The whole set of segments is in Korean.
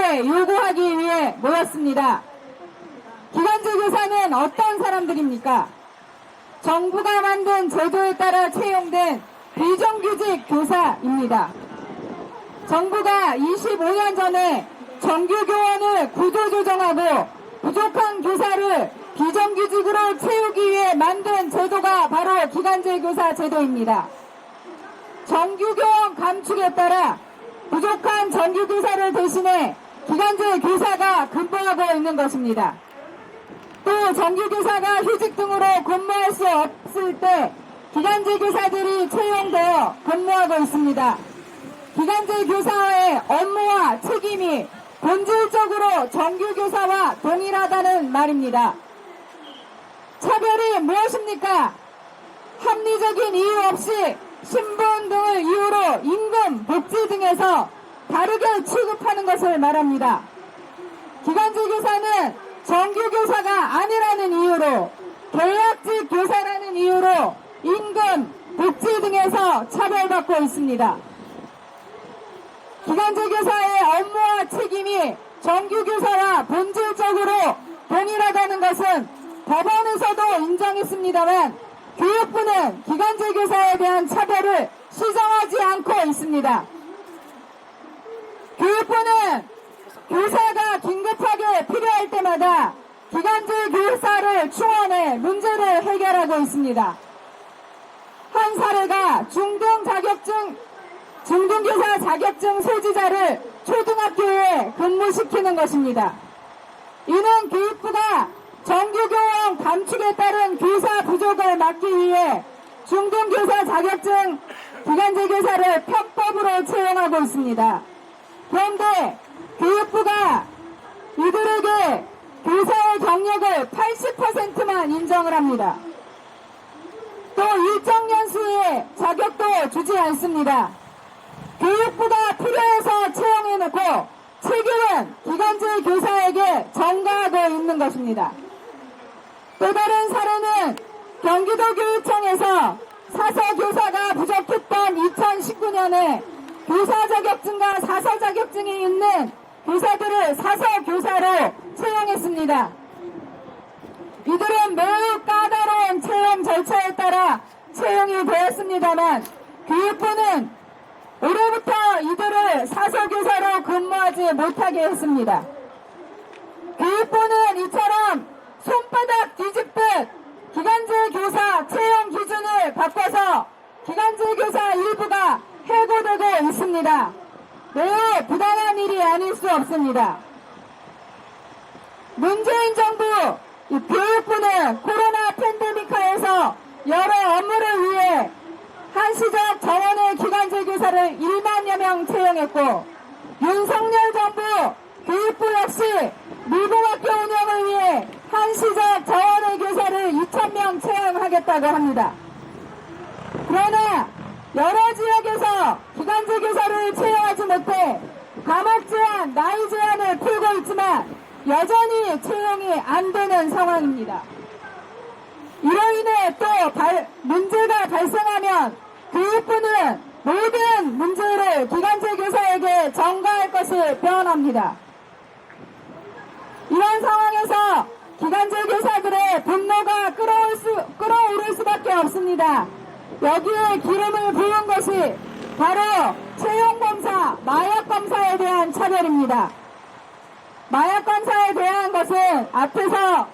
함께 요구하기 위해 모였습니다. 기간제 교사는 어떤 사람들입니까? 정부가 만든 제도에 따라 채용된 비정규직 교사입니다. 정부가 25년 전에 정규교원을 구조조정하고 부족한 교사를 비정규직으로 채우기 위해 만든 제도가 바로 기간제 교사 제도입니다. 정규교원 감축에 따라 부족한 정규교사를 대신해 기간제 교사가 근무하고 있는 것입니다. 또 정규교사가 휴직 등으로 근무할 수 없을 때 기간제 교사들이 채용되어 근무하고 있습니다. 기간제 교사의 업무와 책임이 본질적으로 정규교사와 동일하다는 말입니다. 차별이 무엇입니까? 합리적인 이유 없이 신분 등을 이유로 임금, 복지 등에서 다르게 취급하는 것을 말합니다. 기간제 교사는 정규교사가 아니라는 이유로, 계약직 교사라는 이유로 임금, 복지 등에서 차별받고 있습니다. 기간제 교사의 업무와 책임이 정규교사와 본질적으로 동일하다는 것은 법원에서도 인정했습니다만 교육부는 기간제 교사에 대한 차별을 시정하지 않고 있습니다. 교육부는 교사가 긴급하게 필요할 때마다 기간제 교사를 충원해 문제를 해결하고 있습니다. 한 사례가 중등교사 자격증 소지자를 초등학교에 근무시키는 것입니다. 이는 교육부가 정규교원 감축에 따른 교사 부족을 막기 위해 중등교사 자격증 기간제 교사를 편법으로 채용하고 있습니다. 그런데 교육부가 이들에게 교사의 경력을 80%만 인정을 합니다. 또 일정 연수의 자격도 주지 않습니다. 교육부가 필요해서 채용해놓고 책임은 기간제 교사에게 전가하고 있는 것입니다. 또 다른 사례는 경기도교육청에서 사서교사가 부족했던 2019년에 교사 자격증과 사서 자격증이 있는 교사들을 사서교사로 채용했습니다. 이들은 매우 까다로운 채용 절차에 따라 채용이 되었습니다만 교육부는 올해부터 이들을 사서교사로 근무하지 못하게 했습니다. 교육부는 이처럼 손바닥 뒤집듯 기간제 교사 채용 기준을 바꿔서 기간제 교사 일부가 해고되고 있습니다. 매우 부당한 일이 아닐 수 없습니다. 문재인 정부 교육부는 코로나 팬데믹하에서 여러 업무를 위해 한시적 정원의 기간제 교사를 1만여 명 채용했고 윤석열 정부 교육부 역시 무공학교 운영을 위해 한시적 정원의 교사를 2,000명 채용하겠다고 합니다. 그러나 여러 지역에서 기간제 교사를 채용하지 못해 과목 제한, 나이 제한을 풀고 있지만 여전히 채용이 안 되는 상황입니다. 이로 인해 또 문제가 발생하면 교육부는 모든 문제를 기간제 교사에게 전가할 것을 표현합니다. 이런 상황에서 기간제 교사들의 분노가 끓어오를 수밖에 없습니다. 여기에 기름을 부은 것이 바로 채용검사, 마약검사에 대한 차별입니다. 마약검사에 대한 것은 앞에서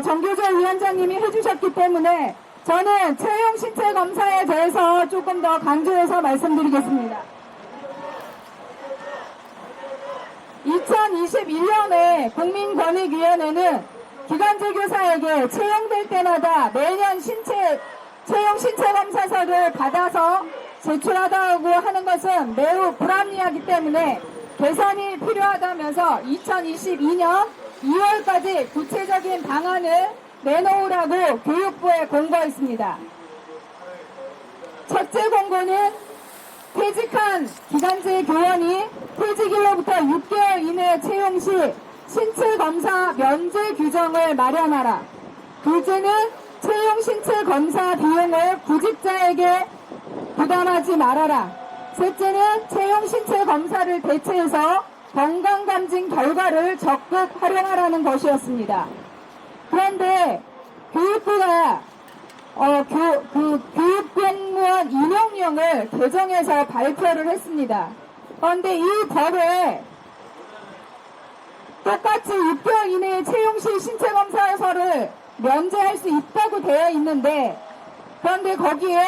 정교조 위원장님이 해주셨기 때문에 저는 채용신체검사에 대해서 조금 더 강조해서 말씀드리겠습니다. 2021년에 국민권익위원회는 기간제 교사에게 채용될 때마다 매년 채용신체검사서를 받아서 제출하다고 하는 것은 매우 불합리하기 때문에 개선이 필요하다면서 2022년 2월까지 구체적인 방안을 내놓으라고 교육부에 공고했습니다. 첫째 공고는 퇴직한 기간제 교원이 퇴직일로부터 6개월 이내 채용 시 신체검사 면제 규정을 마련하라. 둘째는 채용 신체검사 비용을 구직자에게 부담하지 말아라. 셋째는 채용 신체검사를 대체해서 건강검진 결과를 적극 활용하라는 것이었습니다. 그런데 교육부가 교육공무원 임용령을 개정해서 발표를 했습니다. 그런데 이 법에 똑같이 6개월 이내에 채용 시 신체검사서를 면제할 수 있다고 되어 있는데, 그런데 거기에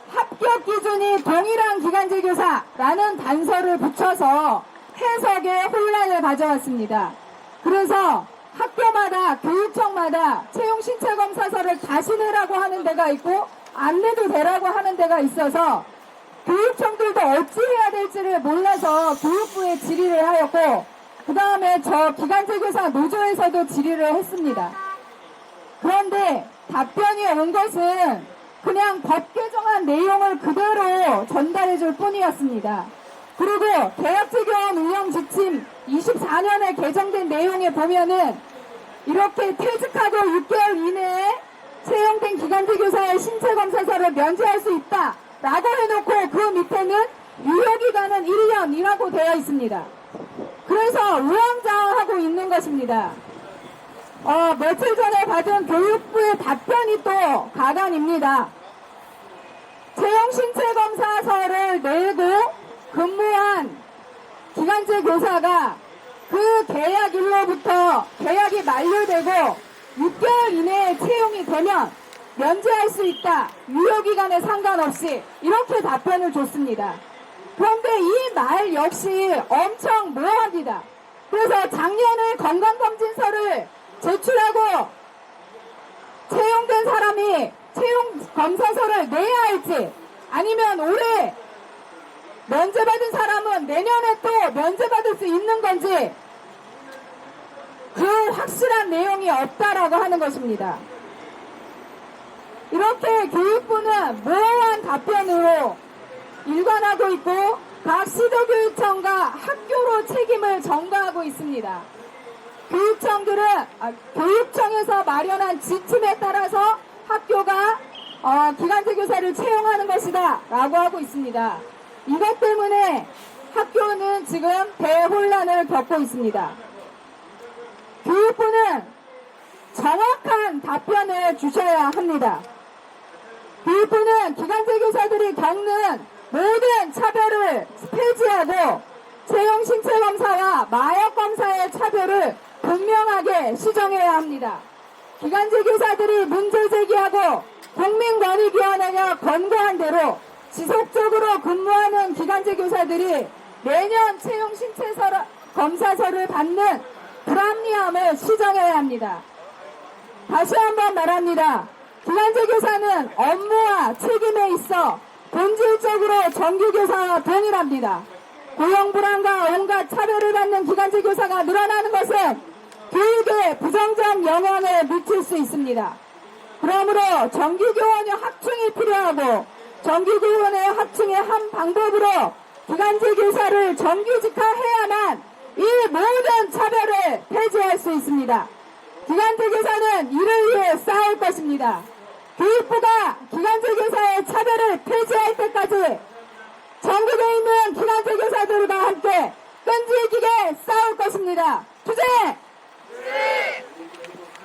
합격 기준이 동일한 기간제 교사라는 단서를 붙여서 해석에 혼란을 가져왔습니다. 그래서 학교마다 교육청마다 채용 신체검사서를 다시 내라고 하는 데가 있고 안 내도 되라고 하는 데가 있어서 교육청들도 어찌 해야 될지를 몰라서 교육부에 질의를 하였고, 그 다음에 저 기간제 교사 노조에서도 질의를 했습니다. 그런데 답변이 온 것은 그냥 법 개정한 내용을 그대로 전달해 줄 뿐이었습니다. 그리고 계약직원 운영 지침 24년에 개정된 내용에 보면은 이렇게 퇴직하고 6개월 이내에 채용된 기간제 교사의 신체검사서를 면제할 수 있다 라고 해놓고 그 밑에는 유효기간은 1년이라고 되어 있습니다. 그래서 우왕좌왕하고 있는 것입니다. 며칠 전에 받은 교육부의 답변이 또 가관입니다. 채용 신체검사서를 내고 근무한 기간제 교사가 그 계약일로부터 계약이 만료되고 6개월 이내에 채용이 되면 면제할 수 있다. 유효기간에 상관없이 이렇게 답변을 줬습니다. 그런데 이 말 역시 엄청 모호합니다. 그래서 작년에 건강검진서를 제출하고 채용된 사람이 채용검사서를 내야 할지, 아니면 올해 면제받은 사람은 내년에 또 면제받을 수 있는 건지 그 확실한 내용이 없다라고 하는 것입니다. 이렇게 교육부는 모호한 답변으로 일관하고 있고 각 시도교육청과 학교로 책임을 전가하고 있습니다. 교육청에서 마련한 지침에 따라서 학교가 기간제 교사를 채용하는 것이다 라고 하고 있습니다. 이것 때문에 학교는 지금 대혼란을 겪고 있습니다. 교육부는 정확한 답변을 주셔야 합니다. 교육부는 기간제 교사들이 겪는 모든 차별을 폐지하고 채용 신체검사와 마약검사의 차별을 분명하게 시정해야 합니다. 기간제 교사들이 문제 제기하고 국민권익위원회가 권고한 대로 지속적으로 근무하는 기간제 교사들이 매년 채용 신체검사서를 받는 불합리함을 시정해야 합니다. 다시 한번 말합니다. 기간제 교사는 업무와 책임에 있어 본질적으로 정규교사와 동일합니다. 고용불안과 온갖 차별을 받는 기간제 교사가 늘어나는 것은 교육에 부정적 영향을 미칠 수 있습니다. 그러므로 정규교원의 확충이 필요하고 정규교원의 확충의 한 방법으로 기간제 교사를 정규직화해야만 이 모든 차별을 폐지할 수 있습니다. 기간제 교사는 이를 위해 싸울 것입니다. 교육부가 기간제 교사의 차별을 폐지할 때까지 전국에 있는 기간제 교사들과 함께 끈질기게 싸울 것입니다. 투쟁!